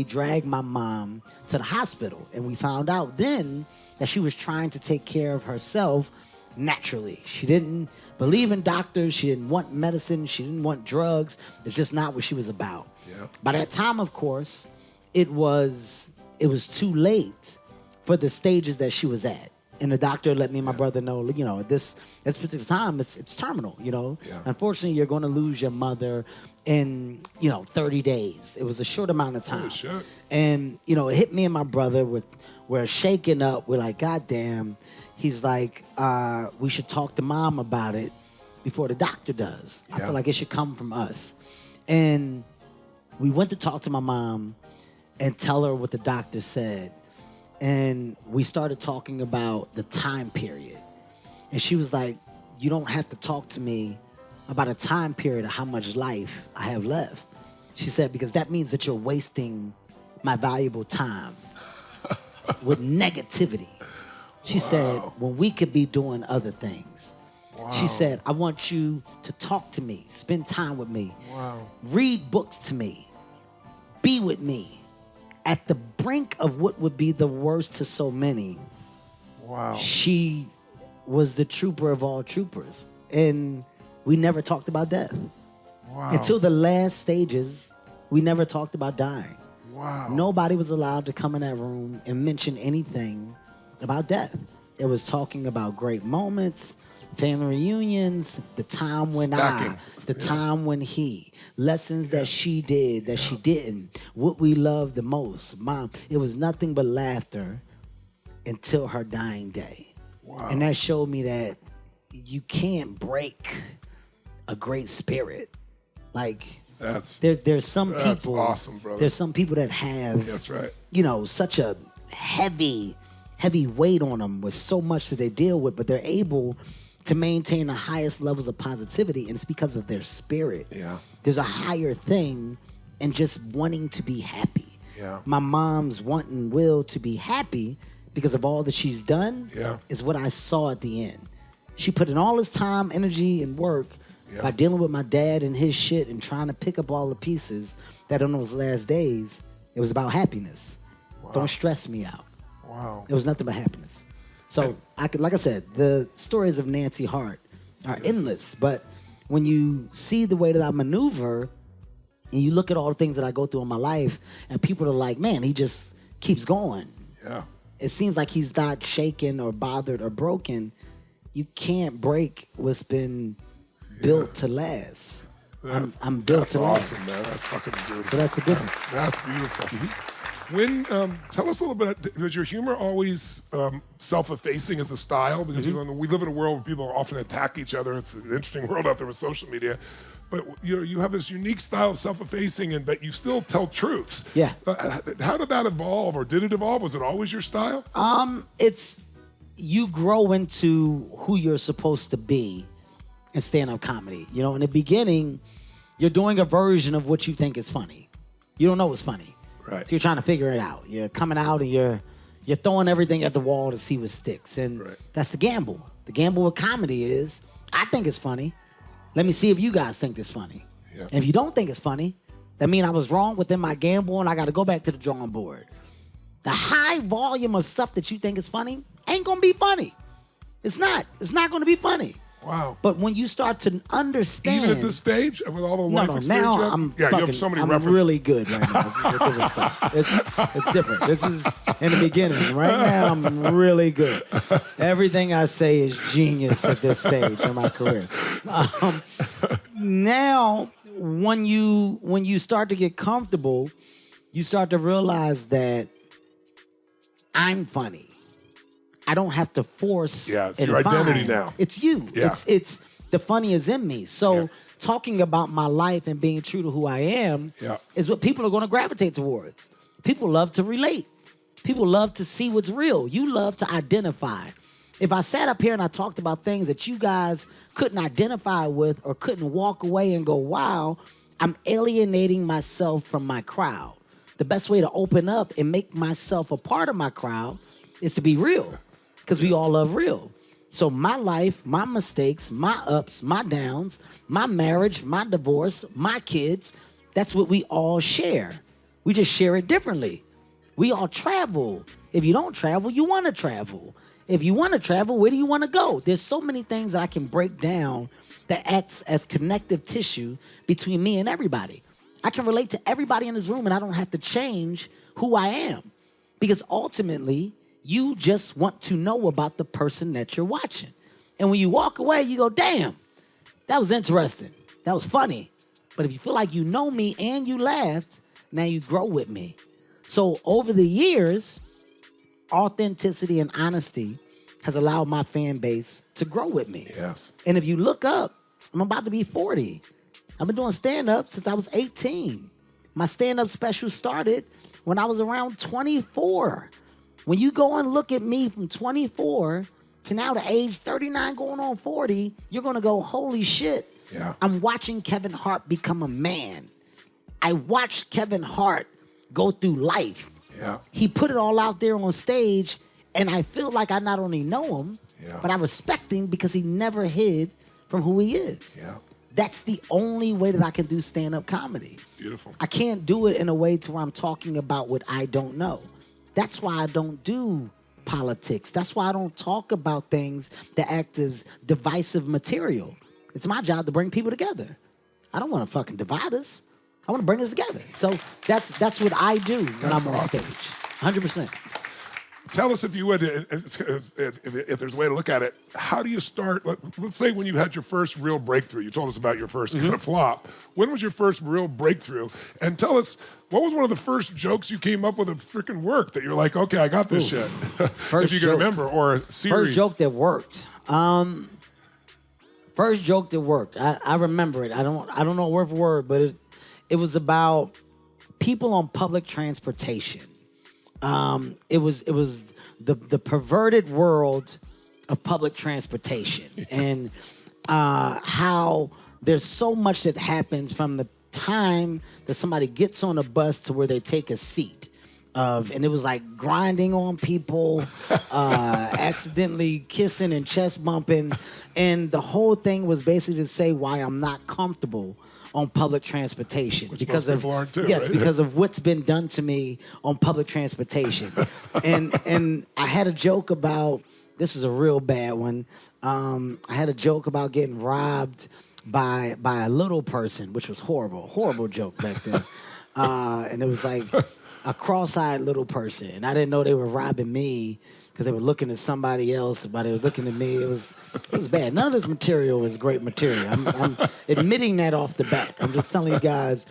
We dragged my mom to the hospital, and we found out then that she was trying to take care of herself naturally. She didn't believe in doctors. She didn't want medicine. She didn't want drugs. It's just not what she was about. Yeah. By that time, of course, it was too late for the stages that she was at. And the doctor let me and my brother know, at this particular time, it's terminal, Yeah. Unfortunately, you're going to lose your mother in, 30 days. It was a short amount of time. Holy shit. And, it hit me and my brother. We're shaking up. We're like, God damn. He's like, we should talk to mom about it before the doctor does. I Yeah. feel like it should come from us. And we went to talk to my mom and tell her what the doctor said. And we started talking about the time period. And she was like, you don't have to talk to me about a time period of how much life I have left. She said, because that means that you're wasting my valuable time with negativity. She said, when we could be doing other things. Wow. She said, I want you to talk to me, spend time with me, read books to me, be with me. At the brink of what would be the worst to so many, Wow. she was the trooper of all troopers. And we never talked about death. Wow. Until the last stages, we never talked about dying. Wow. Nobody was allowed to come in that room and mention anything about death. It was talking about great moments, family reunions, the time when time when he, lessons that she did, that she didn't, what we loved the most. Mom, it was nothing but laughter until her dying day. Wow. And that showed me that you can't break a great spirit. Like, there's some people. Awesome, brother. There's some people that have, That's right. Such a heavy weight on them with so much that they deal with, but they're able to maintain the highest levels of positivity, and it's because of their spirit. Yeah. There's a higher thing in just wanting to be happy. Yeah. My mom's want and will to be happy because of all that she's done is what I saw at the end. She put in all this time, energy, and work by dealing with my dad and his shit and trying to pick up all the pieces that on those last days, it was about happiness. Wow. Don't stress me out. Wow. It was nothing but happiness. So, like I said, the stories of Nancy Hart are endless. But when you see the way that I maneuver, and you look at all the things that I go through in my life, and people are like, man, he just keeps going. Yeah. It seems like he's not shaken or bothered or broken. You can't break what's been built to last. I'm built to last. That's awesome, man. That's fucking beautiful. So that's the difference. That's beautiful. When tell us a little bit. Was your humor always self-effacing as a style? Because we live in a world where people often attack each other. It's an interesting world out there with social media. But you have this unique style of self-effacing, but you still tell truths. Yeah. How did that evolve, or did it evolve? Was it always your style? It's you grow into who you're supposed to be in stand-up comedy. In the beginning, you're doing a version of what you think is funny. You don't know it's funny. Right. So you're trying to figure it out. You're coming out and you're throwing everything at the wall to see what sticks. And that's the gamble. The gamble with comedy is, I think it's funny. Let me see if you guys think it's funny. Yeah. And if you don't think it's funny, that means I was wrong within my gamble and I got to go back to the drawing board. The high volume of stuff that you think is funny ain't going to be funny. It's not. It's not going to be funny. Wow. But when you start to understand... Even at this stage, with all the life experience now you have? I'm you have so many I'm references. really good right now. This is a different stuff. It's different. This is in the beginning. Right now, I'm really good. Everything I say is genius at this stage in my career. Now, when you start to get comfortable, you start to realize that I'm funny. I don't have to force it's and your identity find. now. It's you. Yeah. It's the funny is in me. So talking about my life and being true to who I am is what people are going to gravitate towards. People love to relate. People love to see what's real. You love to identify. If I sat up here and I talked about things that you guys couldn't identify with or couldn't walk away and go, wow, I'm alienating myself from my crowd. The best way to open up and make myself a part of my crowd is to be real, because we all love real. So my life, my mistakes, my ups, my downs, my marriage, my divorce, my kids, that's what we all share. We just share it differently. We all travel. If you don't travel, you want to travel. If you want to travel, where do you want to go? There's so many things that I can break down that acts as connective tissue between me and everybody. I can relate to everybody in this room, and I don't have to change who I am. Because ultimately, you just want to know about the person that you're watching. And when you walk away, you go, damn, that was interesting. That was funny. But if you feel like you know me and you laughed, now you grow with me. So over the years, authenticity and honesty has allowed my fan base to grow with me. Yes. And if you look up, I'm about to be 40. I've been doing stand-up since I was 18. My stand-up special started when I was around 24. When you go and look at me from 24 to now the age 39 going on 40, you're going to go, holy shit. Yeah. I'm watching Kevin Hart become a man. I watched Kevin Hart go through life. Yeah. He put it all out there on stage, and I feel like I not only know him, Yeah. but I respect him because he never hid from who he is. Yeah. That's the only way that I can do stand-up comedy. It's beautiful. I can't do it in a way to where I'm talking about what I don't know. That's why I don't do politics. That's why I don't talk about things that act as divisive material. It's my job to bring people together. I don't want to fucking divide us. I want to bring us together. So that's what I do when I'm on awesome. stage. 100%. Tell us, if you would, if there's a way to look at it, how do you start? Let's say when you had your first real breakthrough. You told us about your first kind of flop. When was your first real breakthrough? And tell us, what was one of the first jokes you came up with that freaking worked, that you're like, okay, I got this shit. If you can remember, or a series. First joke that worked. First joke that worked. I remember it. I don't know word for word, but it was about people on public transportation. It was the perverted world of public transportation and how there's so much that happens from the time that somebody gets on a bus to where they take a seat. And it was like grinding on people, accidentally kissing and chest bumping. And the whole thing was basically to say why I'm not comfortable on public transportation. Which because most of people aren't too, yes, right? because of what's been done to me on public transportation. and I had a joke about, this was a real bad one. I had a joke about getting robbed by a little person, which was horrible joke back then. And it was like a cross-eyed little person, and I didn't know they were robbing me because they were looking at somebody else, but they were looking at me. It was bad. None of this material is great material. I'm admitting that off the bat. I'm just telling you guys